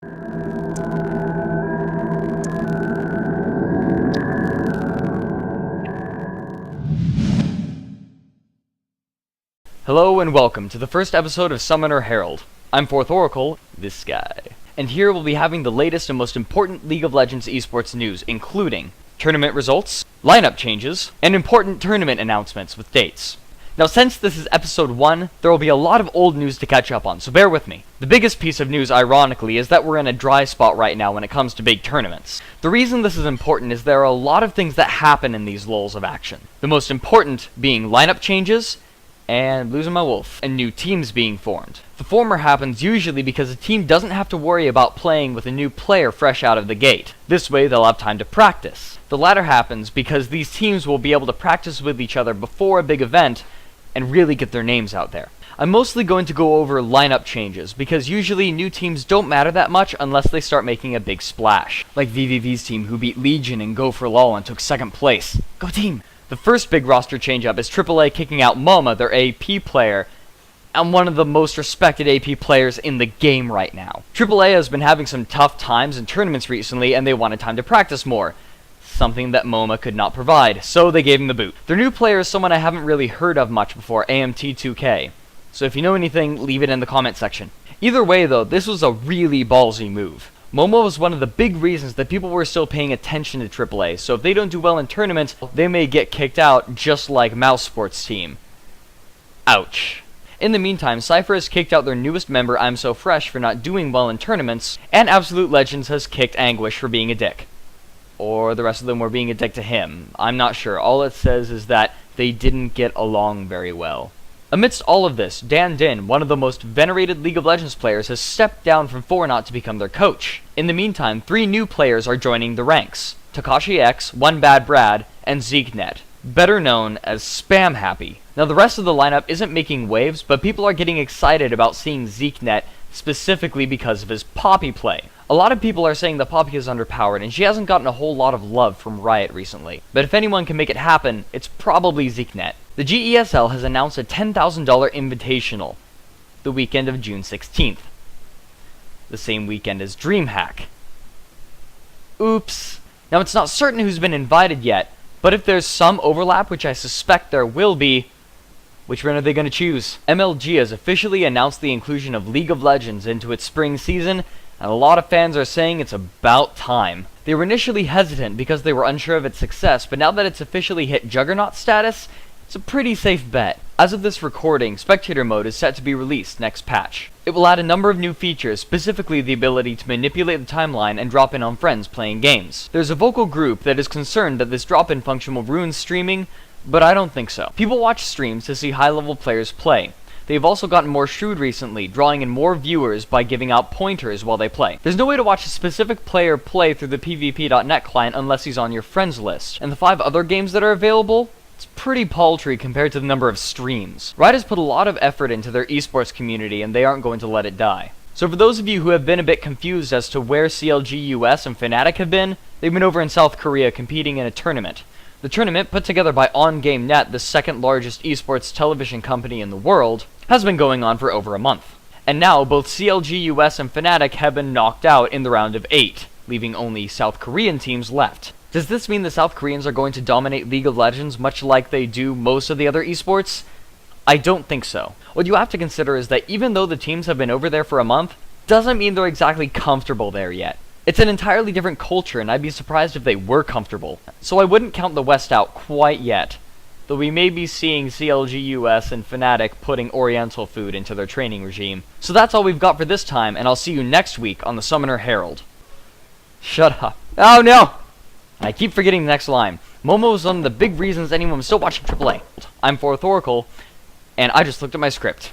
Hello and welcome to the first episode of Summoner Herald. I'm FourthOracle, this guy. And here we'll be having the latest and most important League of Legends esports news, including tournament results, lineup changes, and important tournament announcements with dates. Now since this is episode 1, there will be a lot of old news to catch up on, so bear with me. The biggest piece of news, ironically, is that we're in a dry spot right now when it comes to big tournaments. The reason this is important is there are a lot of things that happen in these lulls of action. The most important being lineup changes, and losing my wolf, and new teams being formed. The former happens usually because a team doesn't have to worry about playing with a new player fresh out of the gate. This way they'll have time to practice. The latter happens because these teams will be able to practice with each other before a big event and really get their names out there. I'm mostly going to go over lineup changes because usually new teams don't matter that much unless they start making a big splash. Like VVV's team who beat Legion and Go for LOL and took 2nd place. Go team! The first big roster change-up is AAA kicking out Moma, their AP player, and one of the most respected AP players in the game right now. AAA has been having some tough times in tournaments recently, and they wanted time to practice more, something that Moma could not provide, so they gave him the boot. Their new player is someone I haven't really heard of much before, AMT2K, so if you know anything, leave it in the comment section. Either way though, this was a really ballsy move. Momo was one of the big reasons that people were still paying attention to AAA, so if they don't do well in tournaments, they may get kicked out just like Mouse Sports' team. Ouch. In the meantime, Cypher has kicked out their newest member, I'm So Fresh, for not doing well in tournaments, and Absolute Legends has kicked Anguish for being a dick. Or the rest of them were being a dick to him. I'm not sure. All it says is that they didn't get along very well. Amidst all of this, Dan Din, one of the most venerated League of Legends players, has stepped down from FourthOracle to become their coach. In the meantime, 3 new players are joining the ranks: Takashi X, One Bad Brad, and ZekeNet, better known as Spam Happy. Now the rest of the lineup isn't making waves, but people are getting excited about seeing ZekeNet specifically because of his Poppy play. A lot of people are saying that Poppy is underpowered, and she hasn't gotten a whole lot of love from Riot recently. But if anyone can make it happen, it's probably ZekeNet. The GESL has announced a $10,000 invitational the weekend of June 16th. The same weekend as DreamHack. Oops. Now it's not certain who's been invited yet, but if there's some overlap, which I suspect there will be, which one are they going to choose? MLG has officially announced the inclusion of League of Legends into its spring season, and a lot of fans are saying it's about time. They were initially hesitant because they were unsure of its success, but now that it's officially hit Juggernaut status, it's a pretty safe bet. As of this recording, Spectator mode is set to be released next patch. It will add a number of new features, specifically the ability to manipulate the timeline and drop in on friends playing games. There's a vocal group that is concerned that this drop-in function will ruin streaming, but I don't think so. People watch streams to see high-level players play. They've also gotten more shrewd recently, drawing in more viewers by giving out pointers while they play. There's no way to watch a specific player play through the PvP.net client unless he's on your friends list. And the 5 other games that are available? It's pretty paltry compared to the number of streams. Riot has put a lot of effort into their esports community, and they aren't going to let it die. So for those of you who have been a bit confused as to where CLG US and Fnatic have been, they've been over in South Korea competing in a tournament. The tournament, put together by OnGameNet, the 2nd largest esports television company in the world, has been going on for over a month. And now, both CLG US and Fnatic have been knocked out in the round of 8, leaving only South Korean teams left. Does this mean the South Koreans are going to dominate League of Legends much like they do most of the other esports? I don't think so. What you have to consider is that even though the teams have been over there for a month, doesn't mean they're exactly comfortable there yet. It's an entirely different culture, and I'd be surprised if they were comfortable. So I wouldn't count the West out quite yet, though we may be seeing CLG US and Fnatic putting Oriental food into their training regime. So that's all we've got for this time, and I'll see you next week on the Summoner Herald. Shut up. Oh no! I keep forgetting the next line. Momo is one of the big reasons anyone was still watching AAA. I'm FourthOracle, and I just looked at my script.